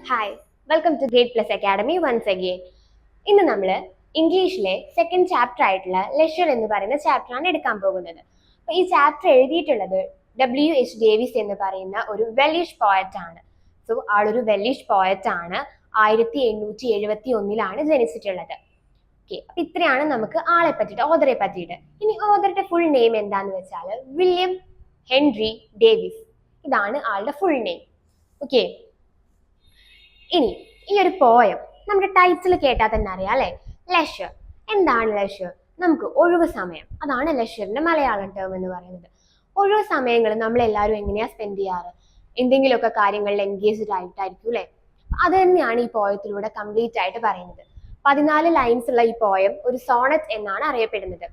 Hi, welcome to Great Plus Academy once again. ഇന്ന് നമ്മൾ ഇംഗ്ലീഷിലെ സെക്കൻഡ് ചാപ്റ്റർ ആയിട്ടുള്ള ലെഷർ എന്ന് പറയുന്ന ചാപ്റ്ററാണ് എടുക്കാൻ പോകുന്നത്. അപ്പോൾ ഈ ചാപ്റ്റർ എഴുതിയിട്ടുള്ളത് W.H. ഡേവിസ് എന്ന് പറയുന്ന ഒരു വെല്ലിഷ് പോയറ്റ് ആണ്. സോ ആളൊരു വെല്ലിഷ് പോയറ്റ് ആണ്. 1871 ജനിച്ചിട്ടുള്ളത്. ഓക്കെ, അപ്പൊ ഇത്രയാണ് നമുക്ക് ആളെ പറ്റിയിട്ട്, ഓതറെ പറ്റിയിട്ട്. ഇനി ഓതറുടെ ഫുൾ നെയിം എന്താന്ന് വെച്ചാൽ വില്യം ഹെൻറി ഡേവിസ്. ഇതാണ് ആളുടെ ഫുൾ നെയിം. ഓക്കെ, ഇനി ഈ ഒരു പോയം നമ്മുടെ ടൈറ്റിൽ കേട്ടാൽ തന്നെ അറിയാം അല്ലെ, ലെഷർ. എന്താണ് ലെഷർ? നമുക്ക് ഒഴിവ് സമയം, അതാണ് ലെഷറിന്റെ മലയാളം ടേം എന്ന് പറയുന്നത്. ഒഴിവ് സമയങ്ങൾ നമ്മൾ എല്ലാവരും എങ്ങനെയാ സ്പെൻഡ് ചെയ്യാറ്? എന്തെങ്കിലുമൊക്കെ കാര്യങ്ങളിൽ എൻഗേജ്ഡ് ആയിട്ടായിരിക്കും അല്ലെ. അത് തന്നെയാണ് ഈ പോയത്തിലൂടെ കംപ്ലീറ്റ് ആയിട്ട് പറയുന്നത്. 14 ലൈൻസ് ഉള്ള ഈ പോയം ഒരു സോണറ്റ് എന്നാണ് അറിയപ്പെടുന്നത്.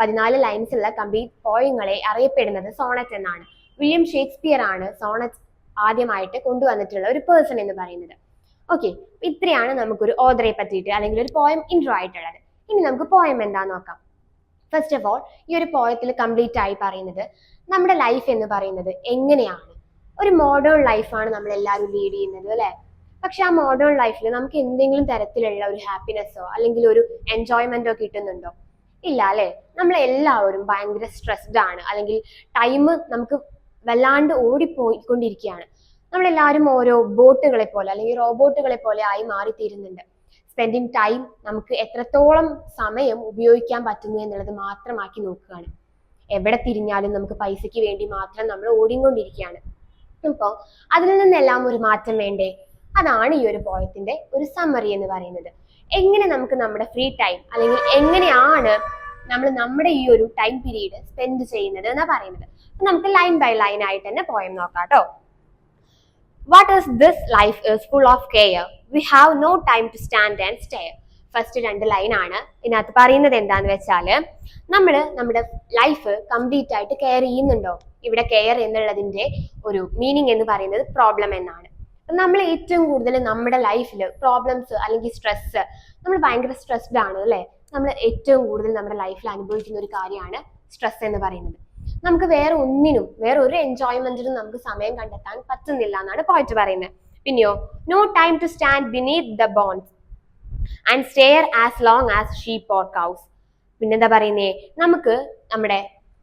14 ലൈൻസ് ഉള്ള കംപ്ലീറ്റ് പോയങ്ങളെ അറിയപ്പെടുന്നത് സോണറ്റ് എന്നാണ്. വില്യം ഷേക്സ്പിയർ ആണ് സോണറ്റ് ആദ്യമായിട്ട് കൊണ്ടുവന്നിട്ടുള്ള ഒരു പേഴ്സൺ എന്ന് പറയുന്നത്. ഓക്കെ, ഇത്രയാണ് നമുക്കൊരു ഓതറെ പറ്റിയിട്ട് അല്ലെങ്കിൽ ഒരു പോയം ഇൻട്രോ ആയിട്ടുള്ളത്. ഇനി നമുക്ക് പോയം എന്താന്ന് നോക്കാം. ഫസ്റ്റ് ഓഫ് ഓൾ, ഈ ഒരു പോയത്തിൽ കംപ്ലീറ്റ് ആയി പറയുന്നത് നമ്മുടെ ലൈഫ് എന്ന് പറയുന്നത് എങ്ങനെയാണ്. ഒരു മോഡേൺ ലൈഫാണ് നമ്മൾ എല്ലാവരും ലീഡ് ചെയ്യുന്നത് അല്ലെ. പക്ഷെ ആ മോഡേൺ ലൈഫിൽ നമുക്ക് എന്തെങ്കിലും തരത്തിലുള്ള ഒരു ഹാപ്പിനെസ്സോ അല്ലെങ്കിൽ ഒരു എൻജോയ്മെന്റോ കിട്ടുന്നുണ്ടോ? ഇല്ല അല്ലെ. നമ്മളെല്ലാവരും ഭയങ്കര സ്ട്രെസ്ഡ് ആണ്, അല്ലെങ്കിൽ ടൈം നമുക്ക് വല്ലാണ്ട് ഓടിപ്പോയിക്കൊണ്ടിരിക്കുകയാണ്. നമ്മളെല്ലാവരും ഓരോ ബോട്ടുകളെ പോലെ അല്ലെങ്കിൽ റോബോട്ടുകളെ പോലെ ആയി മാറിത്തീരുന്നുണ്ട്. സ്പെൻഡിങ് ടൈം നമുക്ക് എത്രത്തോളം സമയം ഉപയോഗിക്കാൻ പറ്റുന്നു എന്നുള്ളത് മാത്രമാക്കി നോക്കുകയാണ്. എവിടെ തിരിഞ്ഞാലും നമുക്ക് പൈസയ്ക്ക് വേണ്ടി മാത്രം നമ്മൾ ഓടിക്കൊണ്ടിരിക്കുകയാണ്. അപ്പോൾ അതിൽ നിന്നെല്ലാം ഒരു മാറ്റം വേണ്ടേ? അതാണ് ഈ ഒരു പോയത്തിന്റെ ഒരു സമ്മറി എന്ന് പറയുന്നത്. എങ്ങനെ നമുക്ക് നമ്മുടെ ഫ്രീ ടൈം അല്ലെങ്കിൽ എങ്ങനെയാണ് നമ്മൾ നമ്മുടെ ഈ ഒരു ടൈം പീരീഡ് സ്പെൻഡ് ചെയ്യുന്നത് എന്നാ പറയുന്നത്. നമുക്ക് ലൈൻ ബൈ ലൈൻ ആയിട്ട് തന്നെ പോയം നോക്കാം കേട്ടോ. What is this life is full of care. We have no time to stand and stare. First 2 ലൈനാണ്. ഇതിനകത്ത് പറയുന്നത് എന്താന്ന് വെച്ചാല് നമ്മുടെ ലൈഫ് കംപ്ലീറ്റ് ആയിട്ട് കെയർ ചെയ്യുന്നുണ്ടോ? ഇവിടെ കെയർ എന്നുള്ളതിന്റെ ഒരു മീനിങ് എന്ന് പറയുന്നത് പ്രോബ്ലം എന്നാണ്. നമ്മൾ ഏറ്റവും കൂടുതൽ നമ്മുടെ ലൈഫിൽ പ്രോബ്ലംസ് അല്ലെങ്കിൽ സ്ട്രെസ്, നമ്മൾ ഭയങ്കര സ്ട്രെസ്ഡ് ആണ് അല്ലെ. നമ്മൾ ഏറ്റവും കൂടുതൽ നമ്മുടെ ലൈഫിൽ അനുഭവിക്കുന്ന ഒരു കാര്യമാണ് സ്ട്രെസ് എന്ന് പറയുന്നത്. നമുക്ക് വേറെ ഒരു എൻജോയ്മെന്റിനും നമുക്ക് സമയം കണ്ടെത്താൻ പറ്റുന്നില്ല എന്നാണ് പോയിറ്റ് പറയുന്നത്. പിന്നെയോ, no time to stand beneath the boughs and stare as long as sheep or cows. പിന്നെന്താ പറയുന്നേ, നമുക്ക് നമ്മുടെ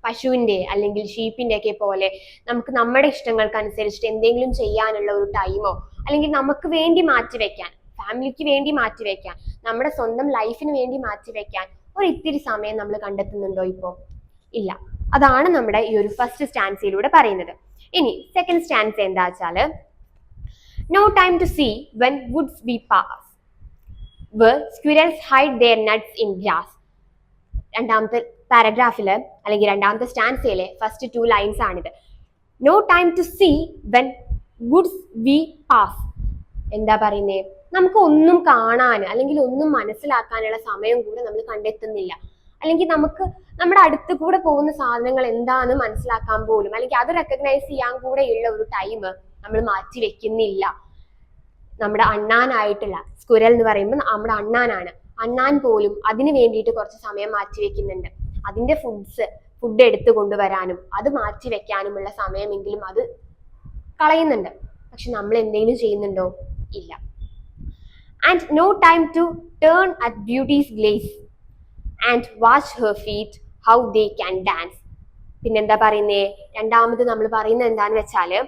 പശുവിന്റെ അല്ലെങ്കിൽ ഷീപ്പിന്റെ ഒക്കെ പോലെ നമുക്ക് നമ്മുടെ ഇഷ്ടങ്ങൾക്ക് അനുസരിച്ചിട്ട് എന്തെങ്കിലും ചെയ്യാനുള്ള ഒരു ടൈമോ അല്ലെങ്കിൽ നമുക്ക് വേണ്ടി മാറ്റിവെക്കാൻ, ഫാമിലിക്ക് വേണ്ടി മാറ്റിവെക്കാൻ, നമ്മുടെ സ്വന്തം ലൈഫിന് വേണ്ടി മാറ്റിവെക്കാൻ ഒരു ഇത്തിരി സമയം നമ്മൾ കണ്ടെത്തുന്നുണ്ടോ ഇപ്പോൾ? ഇല്ല. അതാണ് നമ്മുടെ ഈ ഒരു ഫസ്റ്റ് സ്റ്റാൻസയിലൂടെ പറയുന്നത്. ഇനി സെക്കൻഡ് സ്റ്റാൻസ എന്താ വെച്ചാല്, no time to see when woods we pass where squirrels hide their nuts in grass. രണ്ടാമത്തെ പാരഗ്രാഫില് അല്ലെങ്കിൽ രണ്ടാമത്തെ സ്റ്റാൻസയിലെ ഫസ്റ്റ് 2 ലൈൻസ് ആണിത്. No time to see when woods we pass. എന്താ പറയുന്നേ, നമുക്ക് ഒന്നും കാണാൻ അല്ലെങ്കിൽ ഒന്നും മനസ്സിലാക്കാനുള്ള സമയം കൂടെ നമ്മൾ കണ്ടെത്തുന്നില്ല. അല്ലെങ്കിൽ നമുക്ക് നമ്മുടെ അടുത്ത് കൂടെ പോകുന്ന സാധനങ്ങൾ എന്താണെന്ന് മനസ്സിലാക്കാൻ പോലും അല്ലെങ്കിൽ അത് റെക്കഗ്നൈസ് ചെയ്യാൻ കൂടെ ഉള്ള ഒരു ടൈം നമ്മൾ മാറ്റി വെക്കുന്നില്ല. നമ്മുടെ അണ്ണാനായിട്ടുള്ള സ്കുരൽ എന്ന് പറയുമ്പോൾ നമ്മുടെ അണ്ണാൻ പോലും അതിന് വേണ്ടിയിട്ട് കുറച്ച് സമയം മാറ്റി വെക്കുന്നുണ്ട്. അതിന്റെ ഫുഡ് എടുത്തു കൊണ്ടുവരാനും അത് മാറ്റി വെക്കാനുമുള്ള സമയമെങ്കിലും അത് കളയുന്നുണ്ട്. പക്ഷെ നമ്മൾ എന്തെങ്കിലും ചെയ്യുന്നുണ്ടോ? ഇല്ല. And no time to turn at beauty's glance and watch her feet how they can dance. പിന്നെന്താ പറയുന്നേ, രണ്ടാമത് നമ്മൾ പറയുന്നത് എന്താന്ന് വെച്ചാല്,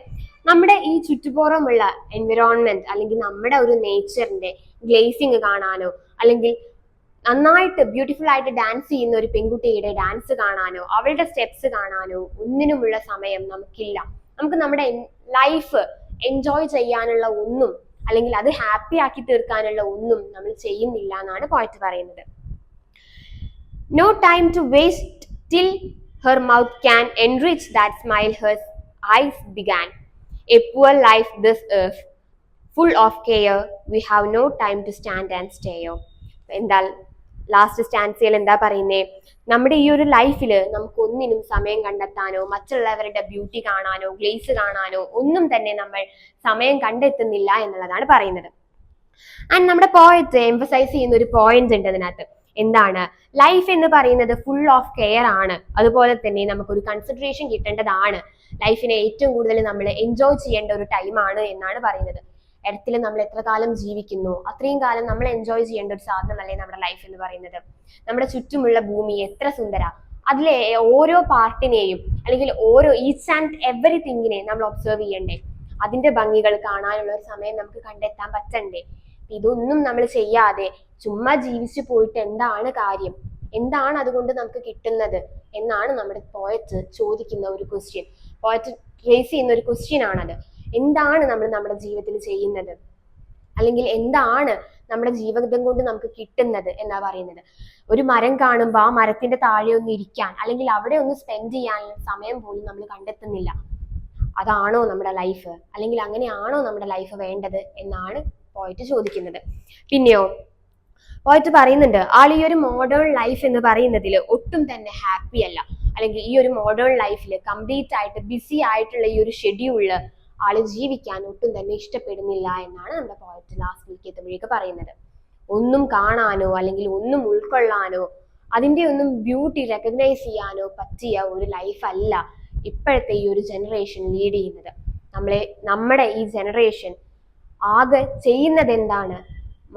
നമ്മുടെ ഈ ചുറ്റുപുറമുള്ള എൻവിറോൺമെന്റ് അല്ലെങ്കിൽ നമ്മുടെ ഒരു നേച്ചറിന്റെ ഗ്ലേസിങ് കാണാനോ അല്ലെങ്കിൽ നന്നായിട്ട് ബ്യൂട്ടിഫുൾ ആയിട്ട് ഡാൻസ് ചെയ്യുന്ന ഒരു പെൺകുട്ടിയുടെ ഡാൻസ് കാണാനോ അവളുടെ സ്റ്റെപ്സ് കാണാനോ ഒന്നിനുമുള്ള സമയം നമുക്കില്ല. നമുക്ക് നമ്മുടെ ലൈഫ് എൻജോയ് ചെയ്യാനുള്ള ഒന്നും അല്ലെങ്കിൽ അത് ഹാപ്പി ആക്കി തീർക്കാനുള്ള ഒന്നും നമ്മൾ ചെയ്യുന്നില്ല എന്നാണ് പോയിറ്റ് പറയുന്നത്. No time to waste till her mouth can enrich that smile her eyes began. A poor life this earth, full of care, we have no time to stand and stare. എന്താ last സ്റ്റാൻസയിൽ എന്താ പറയുന്നേ, നമ്മുടെ ഈ ഒരു ലൈഫിൽ നമുക്ക് ഒന്നിനും സമയം കണ്ടെത്താനോ മറ്റുള്ളവരുടെ ബ്യൂട്ടി കാണാനോ ഗ്ലേസ് കാണാനോ ഒന്നും തന്നെ നമ്മൾ സമയം കണ്ടെത്തുന്നില്ല എന്നുള്ളതാണ് പറയുന്നത്. ആൻഡ് നമ്മുടെ പോയറ്റ് എംഫസൈസ് ചെയ്യുന്ന ഒരു പോയിന്റ് ഉണ്ട് അതിനകത്ത്. എന്താണ്? ലൈഫ് എന്ന് പറയുന്നത് ഫുൾ ഓഫ് കെയർ ആണ്. അതുപോലെ തന്നെ നമുക്കൊരു കൺസിഡറേഷൻ കിട്ടേണ്ടതാണ്. ലൈഫിനെ ഏറ്റവും കൂടുതൽ നമ്മൾ എൻജോയ് ചെയ്യേണ്ട ഒരു ടൈമാണ് എന്നാണ് പറയുന്നത്. എർത്തിൽ നമ്മൾ എത്ര കാലം ജീവിക്കുന്നു അത്രയും കാലം നമ്മൾ എൻജോയ് ചെയ്യേണ്ട ഒരു സാധനമല്ലേ നമ്മുടെ ലൈഫ് എന്ന് പറയുന്നത്. നമ്മുടെ ചുറ്റുമുള്ള ഭൂമി എത്ര സുന്ദര, അതിലെ ഓരോ പാർട്ടിനെയും അല്ലെങ്കിൽ ഓരോ ഈച്ച് ആൻഡ് എവറിത്തിങ്ങിനെയും നമ്മൾ ഒബ്സർവ് ചെയ്യണ്ടേ, അതിന്റെ ഭംഗികൾ കാണാനുള്ള ഒരു സമയം നമുക്ക് കണ്ടെത്താൻ പറ്റണ്ടേ. ഇതൊന്നും നമ്മൾ ചെയ്യാതെ ചുമ്മാ ജീവിച്ചു പോയിട്ട് എന്താണ് കാര്യം, എന്താണ് അതുകൊണ്ട് നമുക്ക് കിട്ടുന്നത് എന്നാണ് നമ്മുടെ പോയറ്റ് ചോദിക്കുന്ന ഒരു ക്വസ്റ്റ്യൻ. പോയറ്റ് റേസ് ചെയ്യുന്ന ഒരു ക്വസ്റ്റ്യൻ ആണത്. എന്താണ് നമ്മൾ നമ്മുടെ ജീവിതത്തിൽ ചെയ്യുന്നത്, അല്ലെങ്കിൽ എന്താണ് നമ്മുടെ ജീവിതം കൊണ്ട് നമുക്ക് കിട്ടുന്നത് എന്നാ പറയുന്നത്. ഒരു മരം കാണുമ്പോൾ ആ മരത്തിന്റെ താഴെ ഒന്ന് ഇരിക്കാൻ അല്ലെങ്കിൽ അവിടെ ഒന്ന് സ്പെൻഡ് ചെയ്യാനുള്ള സമയം പോലും നമ്മൾ കണ്ടെത്തുന്നില്ല. അതാണോ നമ്മുടെ ലൈഫ്, അല്ലെങ്കിൽ അങ്ങനെയാണോ നമ്മുടെ ലൈഫ് വേണ്ടത് എന്നാണ് പോയിട്ട് ചോദിക്കുന്നത്. പിന്നെയോ പോയിട്ട് പറയുന്നുണ്ട്, ആൾ ഈ ഒരു മോഡേൺ ലൈഫ് എന്ന് പറയുന്നതിൽ ഒട്ടും തന്നെ ഹാപ്പി അല്ല, അല്ലെങ്കിൽ ഈ ഒരു മോഡേൺ ലൈഫിൽ കംപ്ലീറ്റ് ആയിട്ട് ബിസി ആയിട്ടുള്ള ഈ ഒരു ഷെഡ്യൂളില് ആള് ജീവിക്കാൻ ഒട്ടും തന്നെ ഇഷ്ടപ്പെടുന്നില്ല എന്നാണ് നമ്മുടെ പോയറ്റ് ലാസ്റ്റിലേക്ക് എത്തുമ്പോഴേക്ക് പറയുന്നത്. ഒന്നും കാണാനോ അല്ലെങ്കിൽ ഒന്നും ഉൾക്കൊള്ളാനോ അതിന്റെ ഒന്നും ബ്യൂട്ടി റെക്കഗ്നൈസ് ചെയ്യാനോ പറ്റിയ ഒരു ലൈഫ് അല്ല ഇപ്പോഴത്തെ ഈ ഒരു ജനറേഷൻ ലീഡ് ചെയ്യുന്നത്. നമ്മുടെ ഈ ജനറേഷൻ ആകെ ചെയ്യുന്നത് എന്താണ്,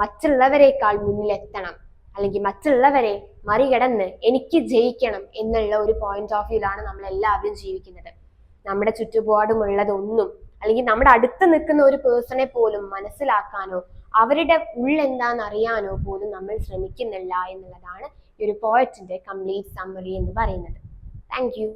മറ്റുള്ളവരെക്കാൾ മുന്നിലെത്തണം അല്ലെങ്കിൽ മറ്റുള്ളവരെ മറികടന്ന് എനിക്ക് ജയിക്കണം എന്നുള്ള ഒരു പോയിന്റ് ഓഫ് വ്യൂലാണ് നമ്മൾ എല്ലാവരും ജീവിക്കുന്നത്. നമ്മുടെ ചുറ്റുപാടുമുള്ളതൊന്നും അല്ലെങ്കിൽ നമ്മുടെ അടുത്ത് നിൽക്കുന്ന ഒരു പേഴ്സണെ പോലും മനസ്സിലാക്കാനോ അവരുടെ ഉള്ളെന്താന്ന് അറിയാനോ പോലും നമ്മൾ ശ്രമിക്കുന്നില്ല എന്നുള്ളതാണ് ഈ ഒരു പോയറ്റിന്റെ കംപ്ലീറ്റ് സമ്മറി എന്ന് പറയുന്നത്. Thank you.